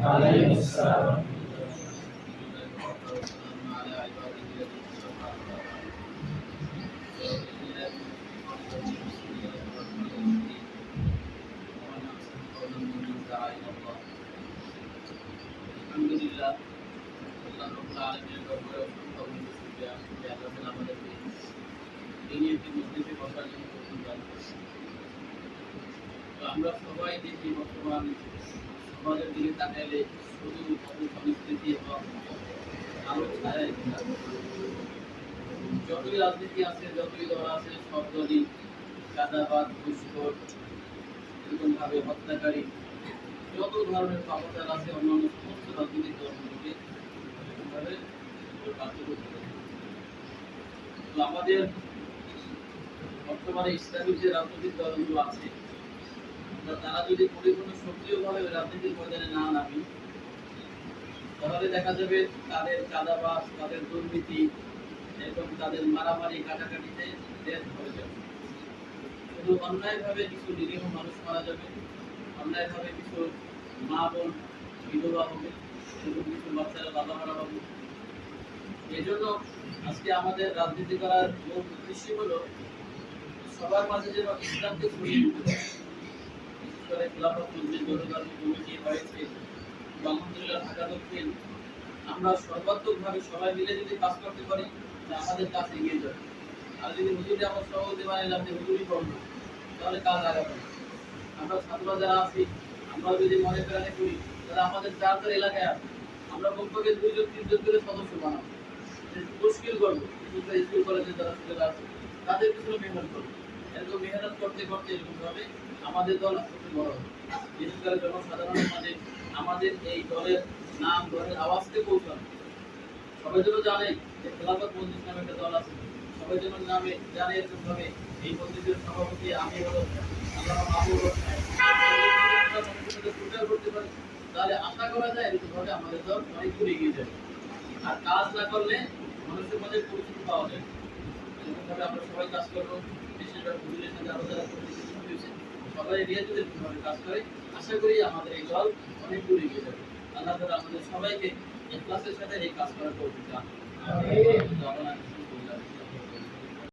Waalaikumsalam. আলহামদুলিল্লাহ আল্লাহ রাব্বুল আলামিনের দরবারে অসংখ্য শুকরিয়া যে আল্লাহ তাআলা আমাদেরকে দিনে একটি মজলিসে বসার জন্য তৌফিক দান করেছেন। তো আমরা সবাই দেখি বর্তমান সমাজের দিকে তাকাইলে শুধু সংস্কৃতি এবং আলো ছায়াই দেখা যায়। যতই রাজনীতি আছে, যতই দল আছে, সব দলই চাঁদাবাজ, ঘুষখোর, এরকম ভাবে হত্যাকারী, যত ধরনের পাপাচার আছে অন্যান্য সমস্ত রাজনৈতিক দলগুলোকে এভাবে কার্যকর করে। তো আমাদের বর্তমানে ইসলামিক যে রাজনৈতিক দলগুলো আছে, তারা যদি পরিপূর্ণ সক্রিয়ভাবে রাজনীতির ময়দানে না নামি, তাহলে দেখা যাবে তাদের চাঁদাবাজ, তাদের দুর্নীতি এবং তাদের মারামারি কাটাকাটিতে দেশ হয়ে যাবে। শুধু অন্যায়ভাবে কিছু নিরীহ মানুষ মারা যাবে, অন্যায়ভাবে কিছু মা বোন বিধবা হবে এবং কিছু বাচ্চারা বাবা মারা হবে। এই জন্য আজকে আমাদের রাজনীতি করার মূল উদ্দেশ্য হলো সবার মাঝে যেন ইসলামকে ছড়িয়ে দিতে হবে। বিশেষ করে খেলাফত মসজিদ জনগণ কমিটি হয়েছে, আলহামদুলিল্লাহ ঢাকা দক্ষিণ, আমরা সর্বাত্মকভাবে সবাই মিলে যদি কাজ করতে পারি তাহলে আমাদের কাজ এগিয়ে যাবে। আর যদি হুজুরে আমরা সভাপতি বানাইলাম যে হুজুরই করবো, তাহলে কাজ আগাবে। আমরা ছাত্ররা যারা আছি, আমরা যদি মনে প্রাণে করি তাহলে আমাদের যার যার এলাকায় আছে আমরা পক্ষকে 2 জন 3 জন করে সদস্য বানাবো, মুশকিল করবো। স্কুল কলেজে যারা ছেলেরা আছে তাদের পিছনে মেহনত করবো। এরকম মেহনত করতে করতে এরকম ভাবে আমাদের দল আস্তে আস্তে বড় হবে। বিশেষ করে জনসাধারণের মাঝে আমাদের এই দলের নাম, দলের আওয়াজকে পৌঁছানো। সবাই যেন জানে যে খেলাফত মজলিস নামে একটা দল আছে, সবাই যেন নামে জানে এরকম ভাবে এই মজলিসের সভাপতি আমি হলো আল্লাহ মাহবুব প্রচার করতে পারি, তাহলে আশা করা যায় এরকম ভাবে আমাদের দল অনেক দূর এগিয়ে যাবে। আর কাজ না করলে মানুষের মধ্যে পরিচিতি পাওয়া যায়। এরকম ভাবে আমরা সবাই কাজ করবো। বিশেষ করে হুজুরের সাথে আরো যারা পরিচিতি হয়েছে সবাই এগিয়ে যদি এরকম ভাবে কাজ করে, আশা করি আমাদের এই দল অনেক দূর এগিয়ে যাবে। আল্লাহ তাআলা আমাদের সবাইকে ইখলাসের সাথে এই কাজ করার তৌফিক দান করুন।